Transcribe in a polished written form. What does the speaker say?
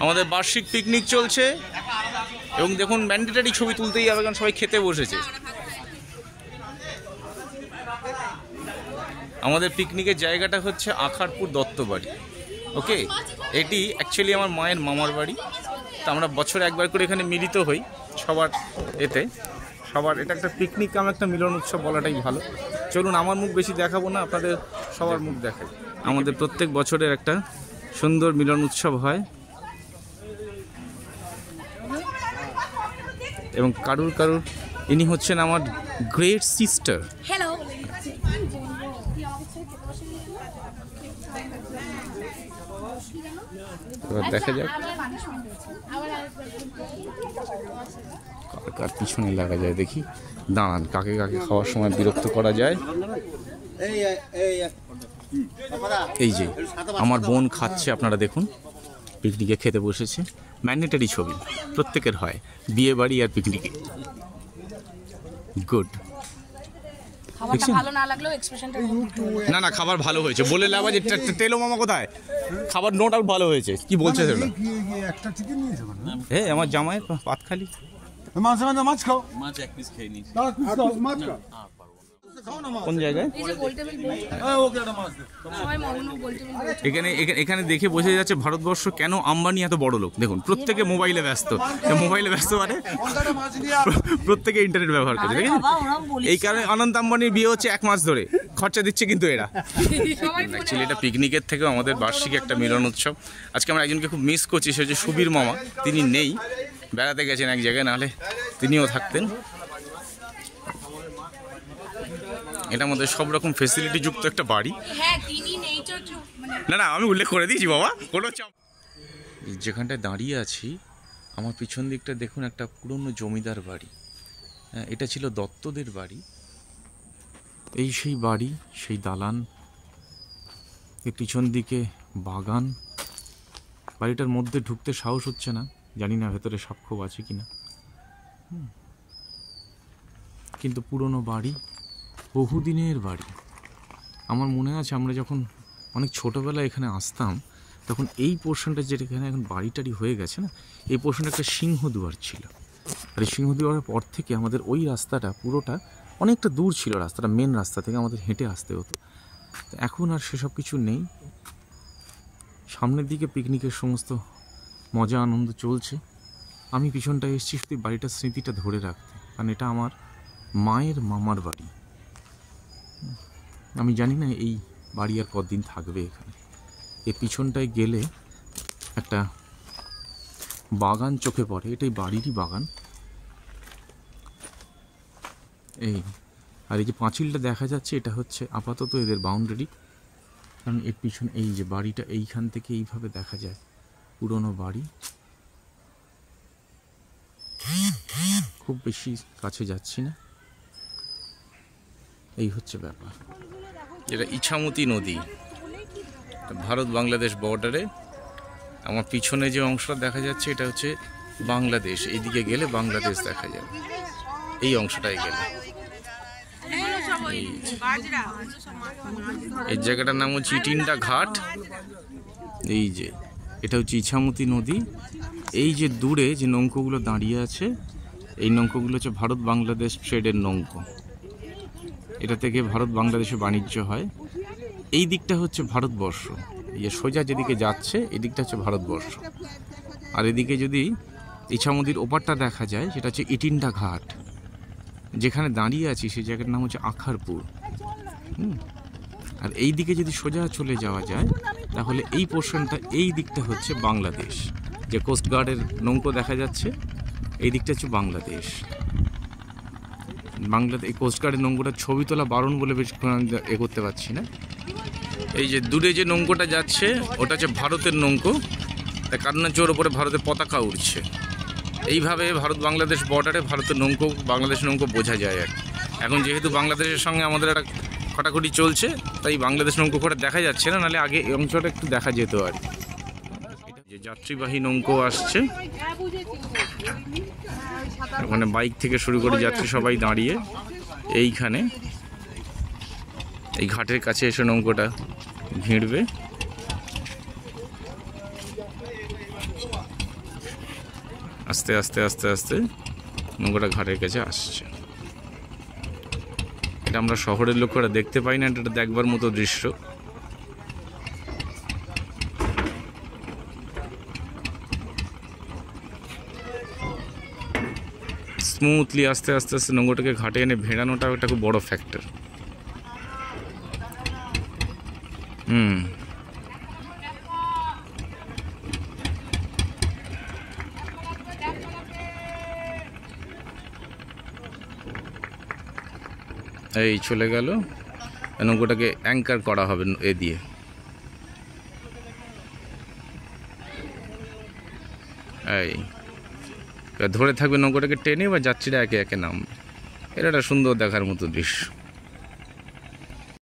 আমাদের বার্ষিক পিকনিক চলছে এবং দেখুন ম্যান্ডেটারি ছবি তুলতেই হবে কারণ সবাই খেতে বসেছে। আমাদের পিকনিকের জায়গাটা হচ্ছে আখারপুর দত্তবাড়ি। ওকে, এটি অ্যাকচুয়ালি আমার মায়ের মামার বাড়ি। তো আমরা বছরে একবার করে এখানে মিলিত হই সবার এতে, সবার এটা একটা পিকনিক কাম একটা মিলন উৎসব বলাটাই ভালো। চলুন আমার মুখ বেশি দেখাবো না, আপনাদের সবার মুখ দেখাই। আমাদের প্রত্যেক বছরের একটা সুন্দর মিলন উৎসব হয় এবং কারুর ইনি হচ্ছেন আমার গ্রেট সিস্টার। হ্যালো, এবার দেখা যাক কার পিছনে লাগা যায়, দেখি। দাঁড়ান, কাকে কাকে খাওয়ার সময় বিরক্ত করা যায়। এই যে আমার বোন খাচ্ছে, আপনারা দেখুন, পিকনিকে খেতে বসেছে। ম্যান্ডেটারি ছবি প্রত্যেকের হয় বিয়ে বাড়ি আর পিকনিকে। গুড। না না, খাবার ভালো হয়েছে বলে লাভা যে তেলো মামা কোথায়, খাবার নো ডাউট ভালো হয়েছে। কি বলছে সেটা? হ্যাঁ, আমার জামাই পাত খালি মাছ খাও, মাছ এক পিস খেয়ে নিস। কোন জায়গায়? এখানে দেখে বোঝা যাচ্ছে ভারতবর্ষ কেন আম্বানি এত বড় লোক। দেখুন প্রত্যেকে মোবাইলে ব্যস্ত মানে প্রত্যেকে ইন্টারনেট ব্যবহার করে, ঠিক আছে? এই কারণে অনন্ত আম্বানির বিয়ে হচ্ছে 1 মাস ধরে, খরচা দিচ্ছে কিন্তু এরা। অ্যাকচুয়ালি এটা পিকনিকের থেকেও আমাদের বার্ষিক একটা মিলন উৎসব। আজকে আমরা একজনকে খুব মিস করছি, সে হচ্ছে সুবীর মামা। তিনি নেই, বেড়াতে গেছেন এক জায়গায়, নাহলে তিনিও থাকতেন। এটার মধ্যে সব রকম ফেসিলিটি যুক্ত একটা বাড়ি। না না, আমি উল্লেখ করে দিয়েছি বাবা, কোনো চাপ। যেখানটায় দাঁড়িয়ে আছি আমার পিছন দিকটা দেখুন, একটা পুরনো জমিদার বাড়ি। এটা ছিল দত্তদের বাড়ি। এই সেই বাড়ি, সেই দালান, এর পিছন দিকে বাগান। বাড়িটার মধ্যে ঢুকতে সাহস হচ্ছে না, জানি না ভেতরে সাক্ষ্য আছে কিনা। কিন্তু পুরনো বাড়ি, বহুদিনের বাড়ি। আমার মনে আছে আমরা যখন অনেক ছোটোবেলায় এখানে আসতাম তখন এই পোর্শনটা, যেটা এখানে এখন বাড়ি টাড়ি হয়ে গেছে না, এই পোর্শনটা একটা সিংহদুয়ার ছিল। আর এই সিংহদুয়ারের পর থেকে আমাদের ওই রাস্তাটা পুরোটা অনেকটা দূর ছিল, রাস্তাটা মেন রাস্তা থেকে আমাদের হেঁটে আসতে হতো। এখন আর সেসব কিছু নেই। সামনের দিকে পিকনিকের সমস্ত মজা আনন্দ চলছে। আমি পিছনটায় এসেছি শুধু বাড়িটার স্মৃতিটা ধরে রাখতে, কারণ এটা আমার মায়ের মামার বাড়ি। আমি জানি না এই বাড়ি আর কতদিন থাকবে এখানে। এই পিছনটায় গেলে একটা বাগান চোখে পড়ে, এটাই বাড়িরই বাগান। এই আর এই যে পাঁচিলটা দেখা যাচ্ছে, এটা হচ্ছে আপাতত এদের বাউন্ডারি। কারণ এর পিছনে এই যে বাড়িটা, এইখান থেকে এইভাবে দেখা যায় পুরনো বাড়ি। খুব বেশি কাছে যাচ্ছি না, এই হচ্ছে ব্যাপার। যেটা ইছামতি নদী, ভারত বাংলাদেশ বর্ডারে। আমার পিছনে যে অংশটা দেখা যাচ্ছে এটা হচ্ছে বাংলাদেশ। এইদিকে গেলে বাংলাদেশ দেখা যাবে, এই অংশটায় গেলে। এই জায়গাটার নাম হচ্ছে ইটিন্ডা ঘাট। এই যে এটা হচ্ছে ইছামতি নদী। এই যে দূরে যে নৌকোগুলো দাঁড়িয়ে আছে, এই নৌকোগুলো হচ্ছে ভারত বাংলাদেশ ট্রেডের নৌকো। এটা থেকে ভারত বাংলাদেশে বাণিজ্য হয়। এই দিকটা হচ্ছে ভারতবর্ষ, এই যে সোজা যেদিকে যাচ্ছে এই দিকটা হচ্ছে ভারতবর্ষ। আর এদিকে যদি ইছামতির ওপারটা দেখা যায়, সেটা হচ্ছে ইটিন্ডা ঘাট। যেখানে দাঁড়িয়ে আছি সেই জায়গার নাম হচ্ছে আখারপুর। আর এই দিকে যদি সোজা চলে যাওয়া যায় তাহলে এই পোর্শনটা, এই দিকটা হচ্ছে বাংলাদেশ। যে কোস্টগার্ডের নৌকো দেখা যাচ্ছে, এই দিকটা হচ্ছে বাংলাদেশ। এই কোস্টগার্ডের নৌকোটার ছবি তোলা বারণ বলে বেশ এ করতে পারছি না। এই যে দূরে যে নৌকোটা যাচ্ছে ওটা হচ্ছে ভারতের নৌকো, তার কারণ হচ্ছে ওর ওপরে ভারতের পতাকা উঠছে। এইভাবে ভারত বাংলাদেশ বর্ডারে ভারতের নৌকো, বাংলাদেশ নৌকো বোঝা যায় আর কি। এখন যেহেতু বাংলাদেশের সঙ্গে আমাদের একটা খটাখটি চলছে, তাই বাংলাদেশ নৌকো করে দেখা যাচ্ছে না, নাহলে আগে এই অংশটা একটু দেখা যেত আর কি। যে যাত্রীবাহী নৌকো আসছে, ওখানে বাইক থেকে শুরু করে যাত্রী সবাই দাঁড়িয়ে এইখানে এই ঘাটের কাছে এসে নৌকোটা ভিড়বে। আস্তে আস্তে আস্তে আস্তে নৌকাটা ঘাটের কাছে আসছে। এটা আমরা শহরের লোকেরা দেখতে পাই না, এটা দেখবার মতো দৃশ্য। স্মুথলি আস্তে আস্তে আস্তে নৌকাটাকে ঘাটে এনে ভেড়ানোটা একটা খুব বড় ফ্যাক্টর। এই চলে গেল, নৌকাটাকে অ্যাঙ্কার করা হবে এ দিয়ে। এই ধরে থাকবে নৌকাটাকে টেনে, বা যাত্রীরা একে একে নামবে। এটা একটা সুন্দর দেখার মতো দৃশ্য।